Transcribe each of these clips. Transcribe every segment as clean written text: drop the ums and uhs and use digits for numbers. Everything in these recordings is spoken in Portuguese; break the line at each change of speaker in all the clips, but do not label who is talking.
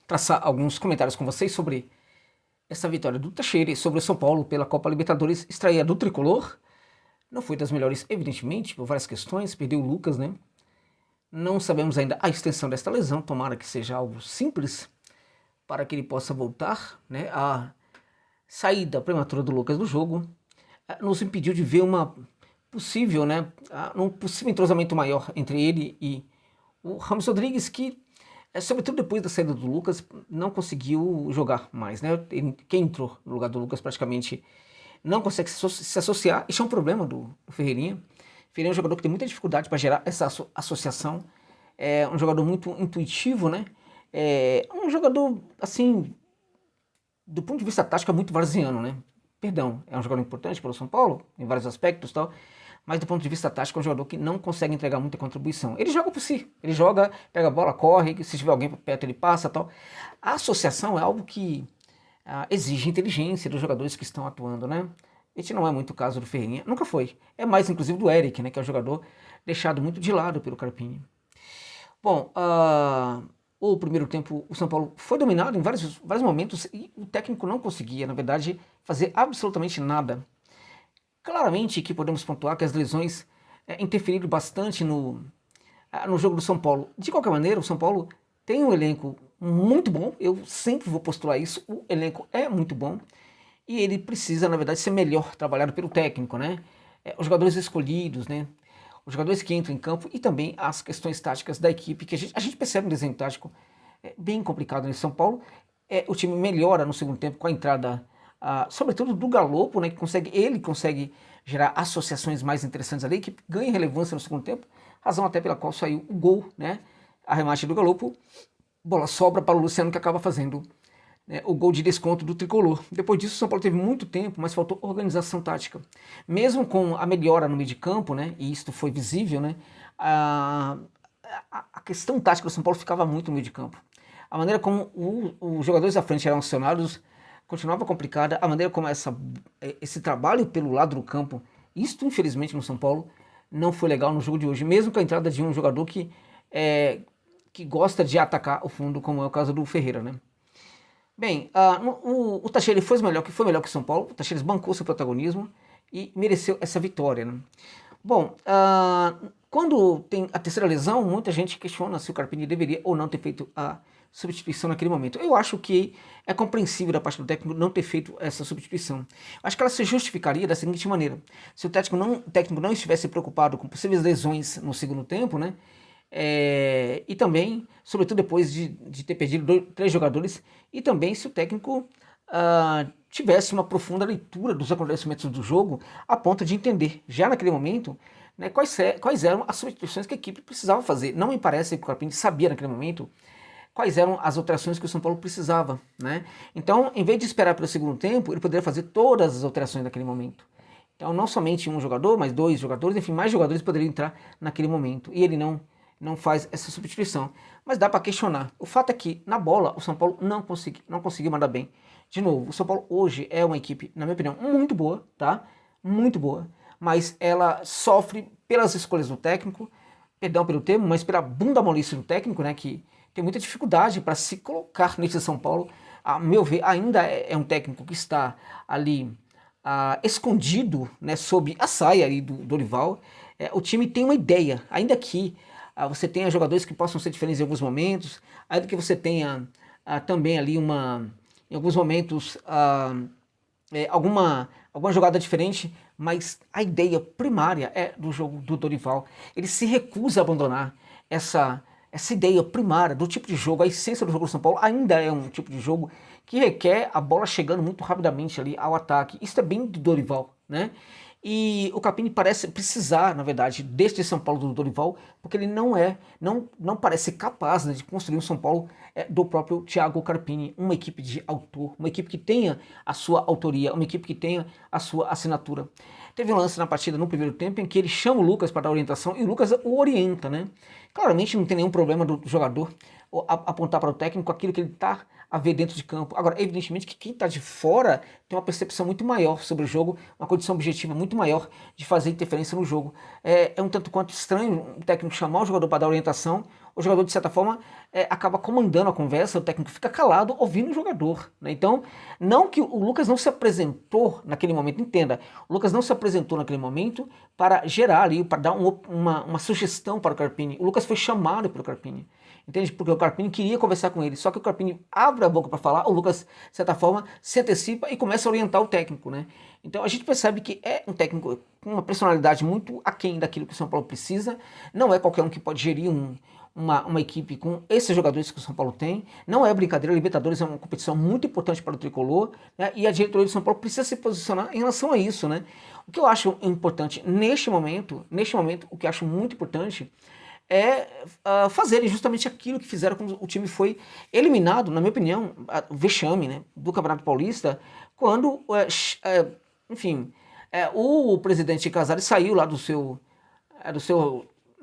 traçar alguns comentários com vocês sobre essa vitória do Teixeira sobre o São Paulo pela Copa Libertadores, estreia do Tricolor. Não foi das melhores, evidentemente, por várias questões, perdeu o Lucas, né? Não sabemos ainda a extensão desta lesão, tomara que seja algo simples para que ele possa voltar, né? A saída prematura do Lucas do jogo nos impediu de ver uma possível, né? Um possível entrosamento maior entre ele e o Rames Rodrigues, que sobretudo depois da saída do Lucas, não conseguiu jogar mais, né? Quem entrou no lugar do Lucas praticamente não consegue se associar. Isso é um problema do Ferreirinha. Ferreirinha é um jogador que tem muita dificuldade para gerar essa associação. É um jogador muito intuitivo, né? É um jogador, assim, do ponto de vista tático, é muito varziano, né? Perdão, é um jogador importante para o São Paulo, em vários aspectos e tal, mas do ponto de vista tático é um jogador que não consegue entregar muita contribuição. Ele joga por si, ele joga, pega a bola, corre, se tiver alguém perto ele passa e tal. A associação é algo que exige inteligência dos jogadores que estão atuando, né? Esse não é muito o caso do Ferreirinha, nunca foi. É mais, inclusive, do Eric, né, que é um jogador deixado muito de lado pelo Carpini. Bom, o primeiro tempo, o São Paulo foi dominado em vários momentos e o técnico não conseguia, na verdade, fazer absolutamente nada. Claramente que podemos pontuar que as lesões interferiram bastante no jogo do São Paulo. De qualquer maneira, o São Paulo tem um elenco muito bom, eu sempre vou postular isso, o elenco é muito bom e ele precisa, na verdade, ser melhor trabalhado pelo técnico, né? Os jogadores escolhidos, né? Os jogadores que entram em campo e também as questões táticas da equipe, que a gente percebe um desenho tático bem complicado em São Paulo. O time melhora no segundo tempo com a entrada, sobretudo do Galopo, né, que ele consegue gerar associações mais interessantes ali, que ganha relevância no segundo tempo, razão até pela qual saiu o gol, né? Arremate do Galopo, bola sobra para o Luciano, que acaba fazendo o gol de desconto do Tricolor. Depois disso, o São Paulo teve muito tempo, mas faltou organização tática. Mesmo com a melhora no meio de campo, né, e isto foi visível, né, a questão tática do São Paulo ficava muito no meio de campo. A maneira como os jogadores da frente eram acionados continuava complicada. A maneira como esse trabalho pelo lado do campo, isto infelizmente no São Paulo, não foi legal no jogo de hoje. Mesmo com a entrada de um jogador que gosta de atacar o fundo, como é o caso do Ferreira, né? Bem, o Teixeira foi melhor que o São Paulo. O Teixeira bancou seu protagonismo e mereceu essa vitória, né? Bom, quando tem a terceira lesão, muita gente questiona se o Carpini deveria ou não ter feito a substituição naquele momento. Eu acho que é compreensível da parte do técnico não ter feito essa substituição. Acho que ela se justificaria da seguinte maneira: se o técnico não estivesse preocupado com possíveis lesões no segundo tempo, né? E também, sobretudo depois de ter perdido 3 jogadores, e também se o técnico tivesse uma profunda leitura dos acontecimentos do jogo, a ponto de entender, já naquele momento, né, quais eram as substituições que a equipe precisava fazer. Não me parece que o Carpini sabia naquele momento quais eram as alterações que o São Paulo precisava, né? Então, em vez de esperar pelo segundo tempo, ele poderia fazer todas as alterações naquele momento. Então, não somente um jogador, mas 2 jogadores, enfim, mais jogadores poderiam entrar naquele momento. E ele não faz essa substituição. Mas dá para questionar. O fato é que, na bola, o São Paulo não conseguiu mandar bem. De novo, o São Paulo hoje é uma equipe, na minha opinião, muito boa, tá? Muito boa. Mas ela sofre pelas escolhas do técnico, perdão pelo termo, mas pela bunda molice do técnico, né? Que tem muita dificuldade para se colocar nesse São Paulo. A meu ver, ainda é um técnico que está ali escondido, né, sob a saia ali do Dorival. O time tem uma ideia, ainda que você tenha jogadores que possam ser diferentes em alguns momentos, ainda que você tenha também ali em alguns momentos alguma jogada diferente, mas a ideia primária é do jogo do Dorival. Ele se recusa a abandonar essa ideia primária do tipo de jogo. A essência do jogo do São Paulo ainda é um tipo de jogo que requer a bola chegando muito rapidamente ali ao ataque. Isso é bem do Dorival, né? E o Carpini parece precisar, na verdade, deste São Paulo do Dorival, porque ele não parece capaz, né, de construir um São Paulo do próprio Thiago Carpini, uma equipe de autor, uma equipe que tenha a sua autoria, uma equipe que tenha a sua assinatura. Teve um lance na partida no primeiro tempo em que ele chama o Lucas para dar orientação e o Lucas o orienta, né? Claramente não tem nenhum problema do jogador apontar para o técnico aquilo que ele está a ver dentro de campo. Agora, evidentemente que quem está de fora tem uma percepção muito maior sobre o jogo, uma condição objetiva muito maior de fazer interferência no jogo. É um tanto quanto estranho o técnico chamar o jogador para dar orientação, o jogador, de certa forma, acaba comandando a conversa, o técnico fica calado ouvindo o jogador, né? Então, não que o Lucas não se apresentou naquele momento, entenda, o Lucas não se apresentou naquele momento para gerar ali, para dar uma sugestão para o Carpini. O Lucas foi chamado pelo Carpini, entende? Porque o Carpini queria conversar com ele, só que o Carpini abre a boca para falar, o Lucas, de certa forma, se antecipa e começa a orientar o técnico, né? Então a gente percebe que é um técnico com uma personalidade muito aquém daquilo que o São Paulo precisa, não é qualquer um que pode gerir uma equipe com esses jogadores que o São Paulo tem, não é brincadeira, a Libertadores é uma competição muito importante para o Tricolor, né? E a diretoria do São Paulo precisa se posicionar em relação a isso, né? O que eu acho importante neste momento, o que eu acho muito importante é fazerem justamente aquilo que fizeram quando o time foi eliminado, na minha opinião, vexame, né, do Campeonato Paulista, quando, enfim, o presidente Casares saiu lá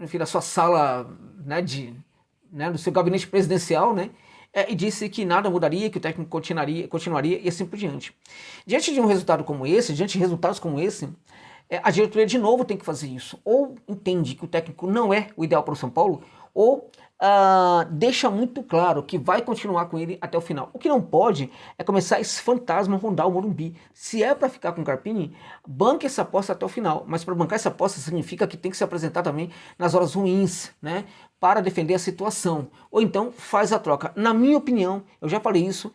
enfim, da sua sala, né, do seu gabinete presidencial, né, e disse que nada mudaria, que o técnico continuaria e assim por diante. Diante de um resultado como esse, diante de resultados como esse, a diretoria de novo tem que fazer isso. Ou entende que o técnico não é o ideal para o São Paulo, ou deixa muito claro que vai continuar com ele até o final. O que não pode é começar esse fantasma rondar o Morumbi. Se é para ficar com o Carpini, banque essa aposta até o final. Mas para bancar essa aposta significa que tem que se apresentar também nas horas ruins, né? Para defender a situação. Ou então faz a troca. Na minha opinião, eu já falei isso,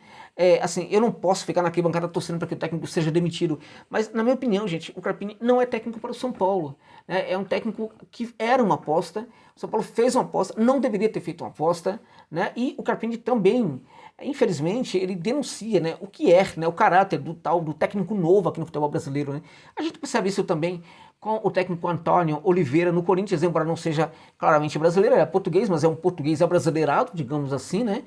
assim, eu não posso ficar na arquibancada torcendo para que o técnico seja demitido. Mas na minha opinião, gente, o Carpini não é técnico para o São Paulo, né? É um técnico que era uma aposta. O São Paulo fez uma aposta, não deveria ter feito uma aposta, né? E o Carpini também, infelizmente, ele denuncia, né, o que é, né, o caráter do técnico novo aqui no futebol brasileiro, né? A gente percebe isso também com o técnico Antônio Oliveira no Corinthians, embora não seja claramente brasileiro, ele é português, mas é um português abrasileirado, digamos assim, né?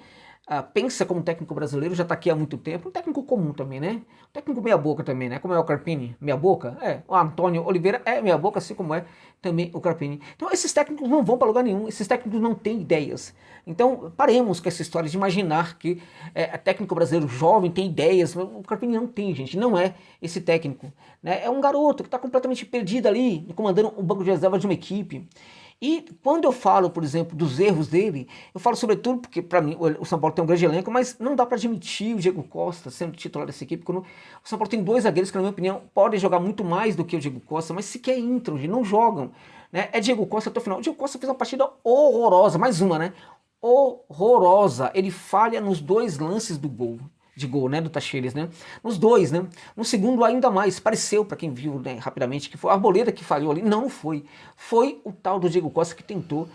Pensa como técnico brasileiro, já está aqui há muito tempo, um técnico comum também, né? Um técnico meia boca também, né? Como é o Carpini, meia boca? O Antônio Oliveira é meia boca, assim como é também o Carpini. Então esses técnicos não vão para lugar nenhum, esses técnicos não têm ideias. Então paremos com essa história de imaginar que técnico brasileiro jovem tem ideias. O Carpini não tem, gente, não é esse técnico, né? É um garoto que está completamente perdido ali, comandando o banco de reserva de uma equipe. E quando eu falo, por exemplo, dos erros dele, eu falo sobretudo porque, para mim, o São Paulo tem um grande elenco, mas não dá para admitir o Diego Costa sendo titular dessa equipe, quando o São Paulo tem dois zagueiros que, na minha opinião, podem jogar muito mais do que o Diego Costa, mas sequer entram, não jogam, né? É Diego Costa até o final. O Diego Costa fez uma partida horrorosa, mais uma, né? Horrorosa. Ele falha nos dois lances do gol. De gol, né, do Tacheres, né? Nos dois, né? No segundo ainda mais, pareceu, para quem viu, né, rapidamente, que foi a Arboleda que falhou ali. Não foi. Foi o tal do Diego Costa que tentou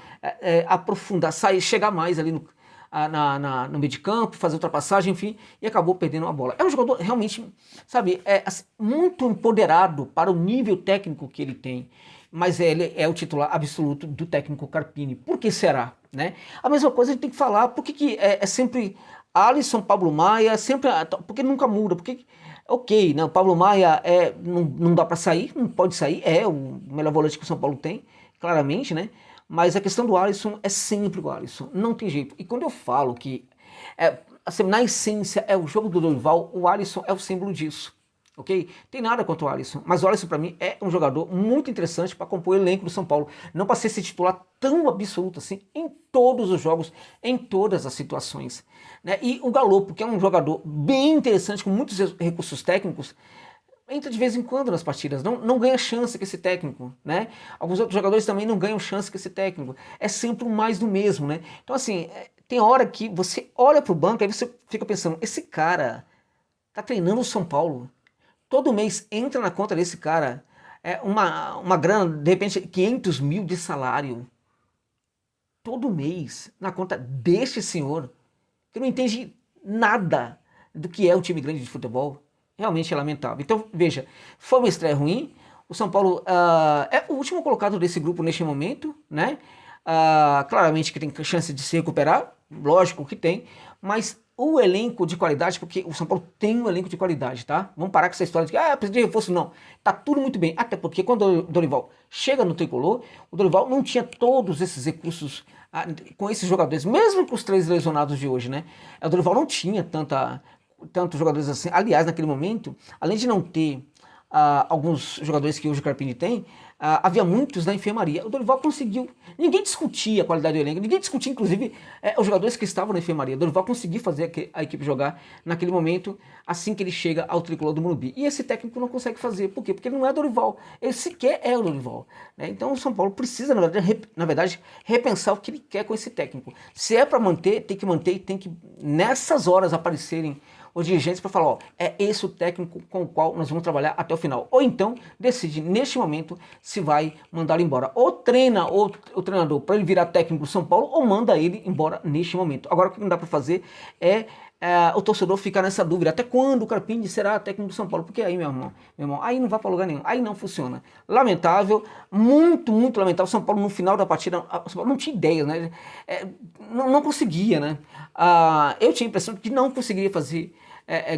aprofundar, chegar mais ali no meio de campo, fazer ultrapassagem, enfim, e acabou perdendo a bola. É um jogador realmente, sabe, assim, muito empoderado para o nível técnico que ele tem. Mas ele é o titular absoluto do técnico Carpini. Por que será? Né? A mesma coisa a gente tem que falar, por que é sempre Alisson, Pablo Maia, sempre, porque nunca muda, porque, ok, né, o Pablo Maia não dá para sair, não pode sair, é o melhor volante que o São Paulo tem, claramente, né, mas a questão do Alisson é sempre o Alisson, não tem jeito. E quando eu falo que, assim, na essência, é o jogo do Dorival, o Alisson é o símbolo disso. Ok? Tem nada contra o Alisson, mas o Alisson para mim é um jogador muito interessante para compor o elenco do São Paulo. Não para ser esse titular tão absoluto assim em todos os jogos, em todas as situações. Né? E o Galopo, que é um jogador bem interessante, com muitos recursos técnicos, entra de vez em quando nas partidas, não ganha chance com esse técnico, né? Alguns outros jogadores também não ganham chance com esse técnico. É sempre o mais do mesmo, né? Então assim, tem hora que você olha pro banco e você fica pensando, esse cara tá treinando o São Paulo. Todo mês entra na conta desse cara uma grana, de repente 500 mil de salário. Todo mês na conta deste senhor, que não entende nada do que é um time grande de futebol. Realmente é lamentável. Então, veja, foi uma estreia ruim. O São Paulo é o último colocado desse grupo neste momento, né? Claramente que tem chance de se recuperar, lógico que tem, mas o elenco de qualidade, porque o São Paulo tem um elenco de qualidade, tá? Vamos parar com essa história de que precisa de reforço, não. Tá tudo muito bem, até porque quando o Dorival chega no Tricolor, o Dorival não tinha todos esses recursos com esses jogadores, mesmo com os 3 lesionados de hoje, né? O Dorival não tinha tantos jogadores assim. Aliás, naquele momento, além de não ter alguns jogadores que hoje o Carpini tem, havia muitos na enfermaria. O Dorival conseguiu, ninguém discutia a qualidade do elenco, ninguém discutia, inclusive, os jogadores que estavam na enfermaria. O Dorival conseguiu fazer a equipe jogar naquele momento, assim que ele chega ao tricolor do Morumbi. E esse técnico não consegue fazer. Por quê? Porque ele não é Dorival. Ele sequer é o Dorival. Né? Então o São Paulo precisa, na verdade, repensar o que ele quer com esse técnico. Se é para manter, e tem que, nessas horas, aparecerem os dirigentes para falar, ó, é esse o técnico com o qual nós vamos trabalhar até o final. Ou então, decide neste momento se vai mandar embora. Ou treina o treinador para ele virar técnico do São Paulo, ou manda ele embora neste momento. Agora, o que não dá para fazer é o torcedor ficar nessa dúvida. Até quando o Carpini será técnico do São Paulo? Porque aí, meu irmão, aí não vai para lugar nenhum. Aí não funciona. Lamentável, muito, muito lamentável. O São Paulo, no final da partida, o São Paulo não tinha ideias, né? Não conseguia, né? Eu tinha a impressão de que não conseguiria fazer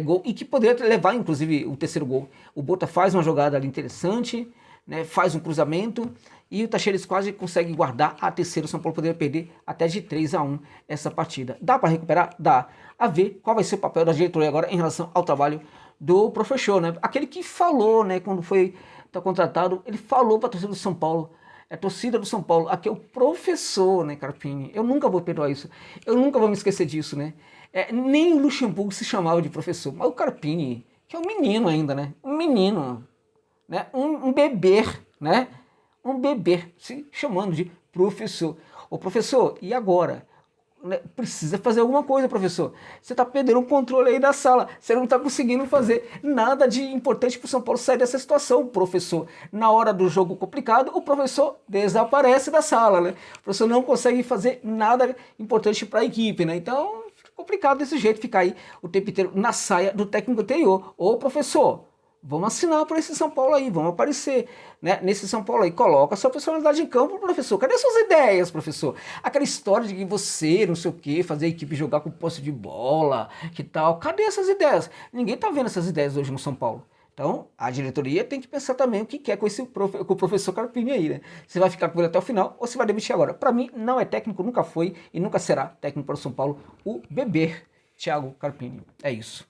gol e que poderia levar, inclusive, o terceiro gol. O Bota faz uma jogada ali interessante, né, faz um cruzamento e o Tacheires quase consegue guardar a terceira. O São Paulo poderia perder até de 3-1 essa partida. Dá para recuperar? Dá. A ver qual vai ser o papel da diretoria agora em relação ao trabalho do professor, né? Aquele que falou, né, quando foi contratado, ele falou para a torcida do São Paulo. A torcida do São Paulo, aqui é o professor, né, Carpini? Eu nunca vou perdoar isso. Eu nunca vou me esquecer disso, né? Nem o Luxemburgo se chamava de professor, mas o Carpini, que é um menino ainda, né? Um menino, né? Um bebê, né? Um bebê se chamando de professor. Ô professor, e agora? Precisa fazer alguma coisa, professor. Você está perdendo o controle aí da sala. Você não está conseguindo fazer nada de importante para o São Paulo sair dessa situação, professor. Na hora do jogo complicado, o professor desaparece da sala, né? O professor não consegue fazer nada importante para a equipe, né? Então, fica complicado desse jeito, ficar aí o tempo inteiro na saia do técnico anterior. Ô, professor, vamos assinar por esse São Paulo aí, vamos aparecer, né, nesse São Paulo aí. Coloca a sua personalidade em campo, professor. Cadê suas ideias, professor? Aquela história de que você, não sei o que, fazer a equipe jogar com posse de bola, que tal. Cadê essas ideias? Ninguém tá vendo essas ideias hoje no São Paulo. Então, a diretoria tem que pensar também o que quer com com o professor Carpini aí, né? Você vai ficar com ele até o final ou você vai demitir agora? Para mim, não é técnico, nunca foi e nunca será técnico para o São Paulo, o bebê Thiago Carpini. É isso.